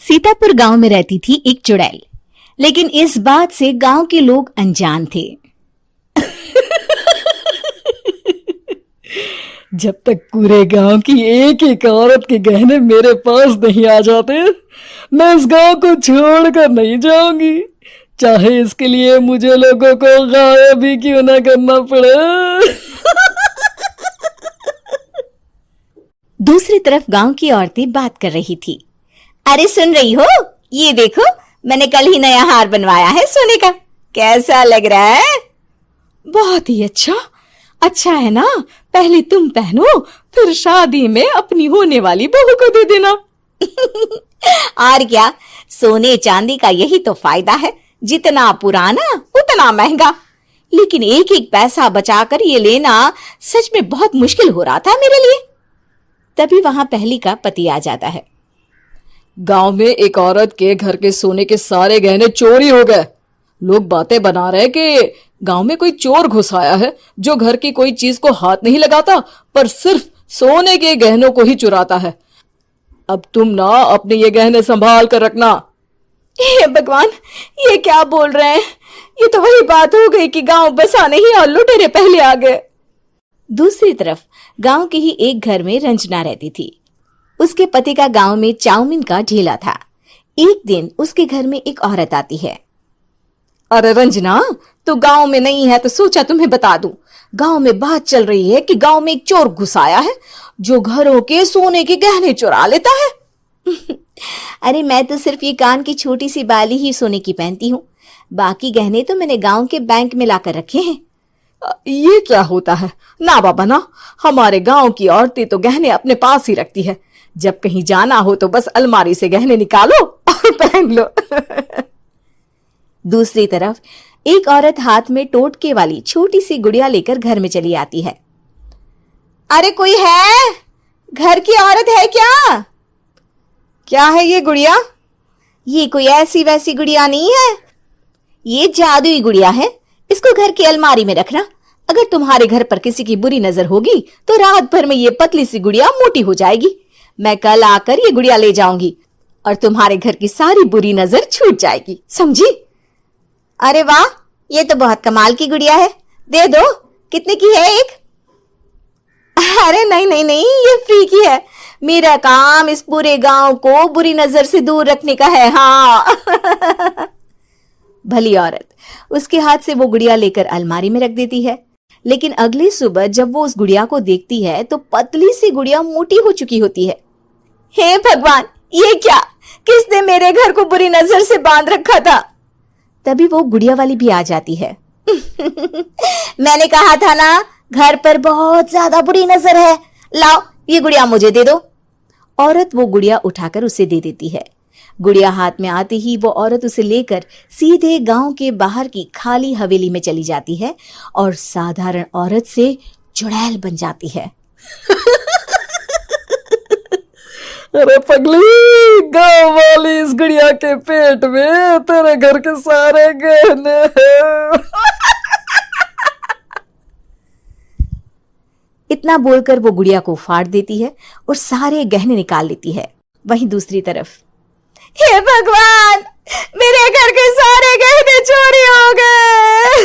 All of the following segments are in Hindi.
सीतापुर गांव में रहती थी एक चुड़ैल, लेकिन इस बात से गांव के लोग अनजान थे। जब तक पूरे गांव की एक एक औरत के गहने मेरे पास नहीं आ जाते, मैं इस गांव को छोड़कर नहीं जाऊंगी, चाहे इसके लिए मुझे लोगों को गायब भी क्यों ना करना पड़े। दूसरी तरफ गांव की औरतें बात कर रही थी। अरे सुन रही हो, ये देखो, मैंने कल ही नया हार बनवाया है सोने का, कैसा लग रहा है? बहुत ही अच्छा है ना। पहले तुम पहनो, फिर शादी में अपनी होने वाली बहू को दे देना। और क्या, सोने चांदी का यही तो फायदा है, जितना पुराना उतना महंगा। लेकिन एक एक पैसा बचाकर ये लेना सच में बहुत मुश्किल हो रहा था मेरे लिए। तभी वहां पहली का पति आ जाता है। गांव में एक औरत के घर के सोने के सारे गहने चोरी हो गए। लोग बातें बना रहे कि गांव में कोई चोर घुस आया है जो घर की कोई चीज को हाथ नहीं लगाता, पर सिर्फ सोने के गहनों को ही चुराता है। अब तुम ना अपने ये गहने संभाल कर रखना। हे भगवान, ये क्या बोल रहे हैं? ये तो वही बात हो गई कि गांव बसा नहीं और लुटेरे पहले आ गए। दूसरी तरफ गांव के ही एक घर में रंजना रहती थी। उसके पति का गांव में चाउमीन का ठेला था। एक दिन उसके घर में एक औरत आती है। अरे रंजना, तू गांव में नहीं है तो सोचा तुम्हें बता दूं। गांव में बात चल रही है कि गांव में एक चोर घुस आया है जो घरों के सोने के गहने चुरा लेता है। अरे मैं तो सिर्फ ये कान की छोटी सी बाली ही सोने की पहनती हूँ, बाकी गहने तो मैंने गांव के बैंक में लाकर रखे हैं। ये क्या होता है? ना बाबा ना, हमारे गांव की औरतें तो गहने अपने पास ही रखती है। जब कहीं जाना हो तो बस अलमारी से गहने निकालो और पहन लो। दूसरी तरफ एक औरत हाथ में टोटके वाली छोटी सी गुड़िया लेकर घर में चली आती है। अरे कोई है? घर की औरत है क्या? क्या है ये गुड़िया? ये कोई ऐसी वैसी गुड़िया नहीं है, ये जादुई गुड़िया है। इसको घर की अलमारी में रखना। अगर तुम्हारे घर पर किसी की बुरी नजर होगी तो रात भर में ये पतली सी गुड़िया मोटी हो जाएगी। मैं कल आकर ये गुड़िया ले जाऊंगी और तुम्हारे घर की सारी बुरी नजर छूट जाएगी, समझी? अरे वाह, ये तो बहुत कमाल की गुड़िया है, दे दो। कितने की है एक? अरे नहीं नहीं नहीं, ये फ्री की है। मेरा काम इस पूरे गांव को बुरी नजर से दूर रखने का है। हाँ। भली औरत उसके हाथ से वो गुड़िया लेकर अलमारी में रख देती है। लेकिन अगली सुबह जब वो उस गुड़िया को देखती है तो पतली सी गुड़िया मोटी हो चुकी होती है। हे भगवान, ये क्या? किसने मेरे घर को बुरी नजर से बांध रखा था? तभी वो गुड़िया वाली भी आ जाती है। मैंने कहा था ना, घर पर बहुत ज्यादा बुरी नजर है, लाओ ये गुड़िया मुझे दे दो। औरत वो गुड़िया उठाकर उसे दे देती है। गुड़िया हाथ में आते ही वो औरत उसे लेकर सीधे गांव के बाहर की खाली हवेली में चली जाती है और साधारण औरत से चुड़ैल बन जाती है। अरे पगली, गांव वाली इस गुड़िया के पेट में तेरे घर के सारे गहने हैं। इतना बोलकर वो गुड़िया को फाड़ देती है और सारे गहने निकाल लेती है। वहीं दूसरी तरफ, हे भगवान, मेरे घर के सारे गहने चोरी हो गए।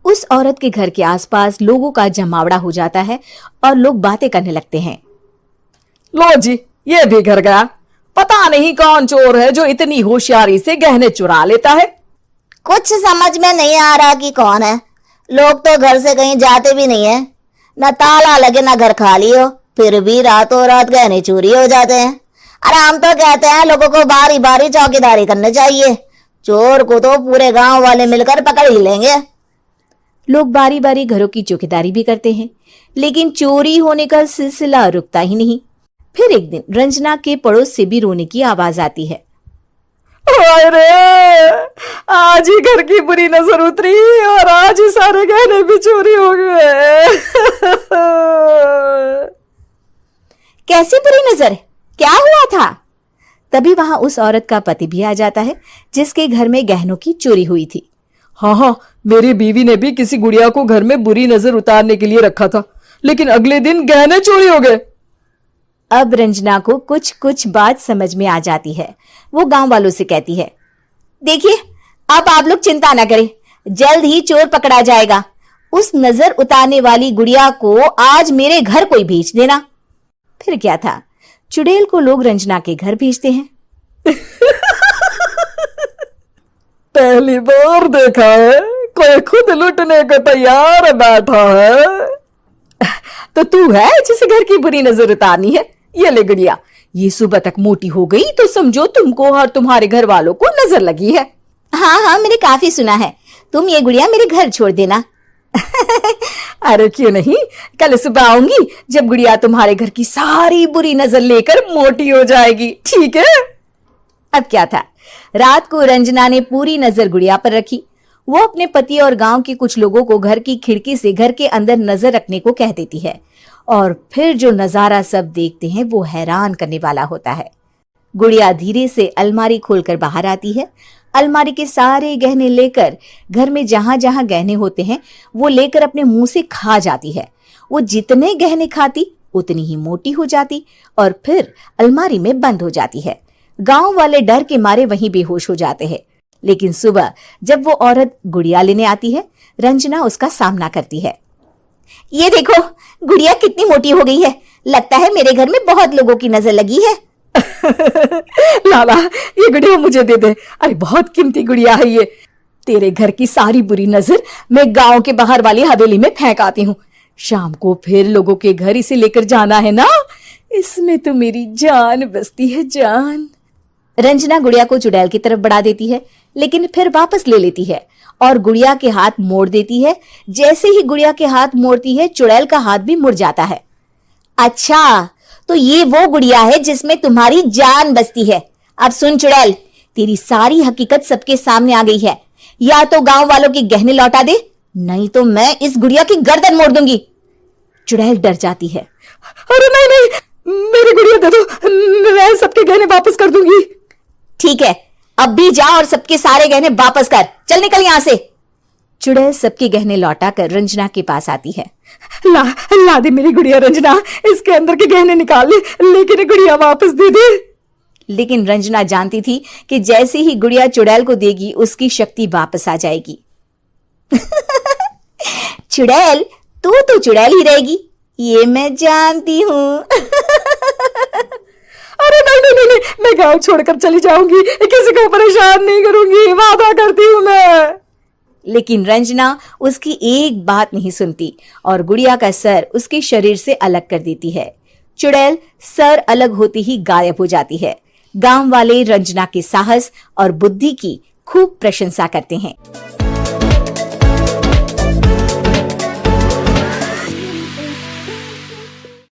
उस औरत के घर के आसपास लोगों का जमावड़ा हो जाता है और लोग बातें करने लगते हैं। लो जी, ये भी घर गया। पता नहीं कौन चोर है जो इतनी होशियारी से गहने चुरा लेता है। कुछ समझ में नहीं आ रहा कि कौन है। लोग तो घर से कहीं जाते भी नहीं है, न ताला लगे न घर खाली हो, फिर भी रातों रात गहने चोरी हो जाते हैं। अरे हम तो कहते हैं लोगों को बारी बारी चौकीदारी करनी चाहिए, चोर को तो पूरे गांव वाले मिलकर पकड़ ही लेंगे। लोग बारी बारी घरों की चौकीदारी भी करते हैं, लेकिन चोरी होने का सिलसिला रुकता ही नहीं। फिर एक दिन रंजना के पड़ोस से भी रोने की आवाज आती है। अरे आज ही घर की बुरी नजर उतरी और आज ही सारे गहने भी चोरी हो गए। कैसी बुरी नजर? क्या हुआ था? तभी वहां उस औरत का पति भी आ जाता है जिसके घर में गहनों की चोरी हुई थी। हाँ, मेरी बीवी ने भी किसी गुड़िया को घर में बुरी नजर उतारने के लिए रखा था, लेकिन अगले दिन गहने चोरी हो गए। अब रंजना को कुछ कुछ बात समझ में आ जाती है। वो गांव वालों से कहती है, देखिए अब आप लोग चिंता ना करें, जल्द ही चोर पकड़ा जाएगा। उस नजर उतारने वाली गुड़िया को आज मेरे घर कोई भेज देना। फिर क्या था, चुड़ैल को लोग रंजना के घर भेजते हैं। पहली बार देखा है कोई खुद लुटने को तैयार बैठा है। तो तू है जिसे घर की बुरी नजर उतारनी है? ये ले गुड़िया, ये सुबह तक मोटी हो गई तो समझो तुमको और तुम्हारे घर वालों को नजर लगी है। हाँ हाँ, मैंने काफी सुना है। तुम ये गुड़िया मेरे घर छोड़ देना। अरे क्यों नहीं, कल सुबह आऊंगी जब गुड़िया तुम्हारे घर की सारी बुरी नजर लेकर मोटी हो जाएगी, ठीक है? अब क्या था, रात को रंजना ने पूरी नजर गुड़िया पर रखी। वो अपने पति और गांव के कुछ लोगों को घर की खिड़की से घर के अंदर नजर रखने को कह देती है, और फिर जो नजारा सब देखते हैं वो हैरान करने वाला होता है। गुड़िया धीरे से अलमारी खोलकर बाहर आती है। अलमारी के सारे गहने लेकर घर में जहां जहां गहने होते हैं वो लेकर अपने मुंह से खा जाती है। वो जितने गहने खाती उतनी ही मोटी हो जाती और फिर अलमारी में बंद हो जाती है। गांव वाले डर के मारे वहीं बेहोश हो जाते हैं। लेकिन सुबह जब वो औरत गुड़िया लेने आती है, रंजना उसका सामना करती है। ये देखो गुड़िया कितनी मोटी हो गई है, लगता है मेरे घर में बहुत लोगों की नजर लगी है। लाला ये गुड़िया मुझे दे दे, अरे बहुत कीमती गुड़िया है ये। तेरे घर की सारी बुरी नजर मैं गांव के बाहर वाली हवेली में फेंक आती हूँ। शाम को फिर लोगों के घर इसे लेकर जाना है ना, इसमें तो मेरी जान बसती है, जान। रंजना गुड़िया को चुड़ैल की तरफ बढ़ा देती है, लेकिन फिर वापस ले लेती है और गुड़िया के हाथ मोड़ देती है। जैसे ही गुड़िया के हाथ मोड़ती है, चुड़ैल का हाथ भी मुड़ जाता है। अच्छा, तो ये वो गुड़िया है जिसमें तुम्हारी जान बसती है। अब सुन चुड़ैल, तेरी सारी हकीकत सबके सामने आ गई है। या तो गांव वालों के गहने लौटा दे, नहीं तो मैं इस गुड़िया की गर्दन मोड़ दूंगी। चुड़ैल डर जाती है। अरे नहीं नहीं, मेरी गुड़िया दे दो, मैं सबके गहने वापस कर दूंगी। ठीक है, अब भी जा और सबके सारे गहने वापस कर। चल निकल यहां से। चुड़ैल सबके गहने लौटाकर रंजना के पास आती है। ला दे मेरी गुड़िया रंजना, इसके अंदर के गहने निकाल ले, लेकिन गुड़िया वापस दे दे। लेकिन रंजना जानती थी कि जैसे ही गुड़िया चुड़ैल को देगी उसकी शक्ति वापस आ जाएगी। चुड़ैल, तू तो चुड़ैल ही रहेगी, ये मैं जानती हूँ। अरे नहीं नहीं नहीं, मैं गांव छोड़कर चली जाऊंगी, किसी को परेशान नहीं करूंगी, वादा करती हूँ मैं। लेकिन रंजना उसकी एक बात नहीं सुनती और गुड़िया का सर उसके शरीर से अलग कर देती है। चुड़ैल सर अलग होते ही गायब हो जाती है। गांव वाले रंजना के साहस और बुद्धि की खूब प्रशंसा करते हैं।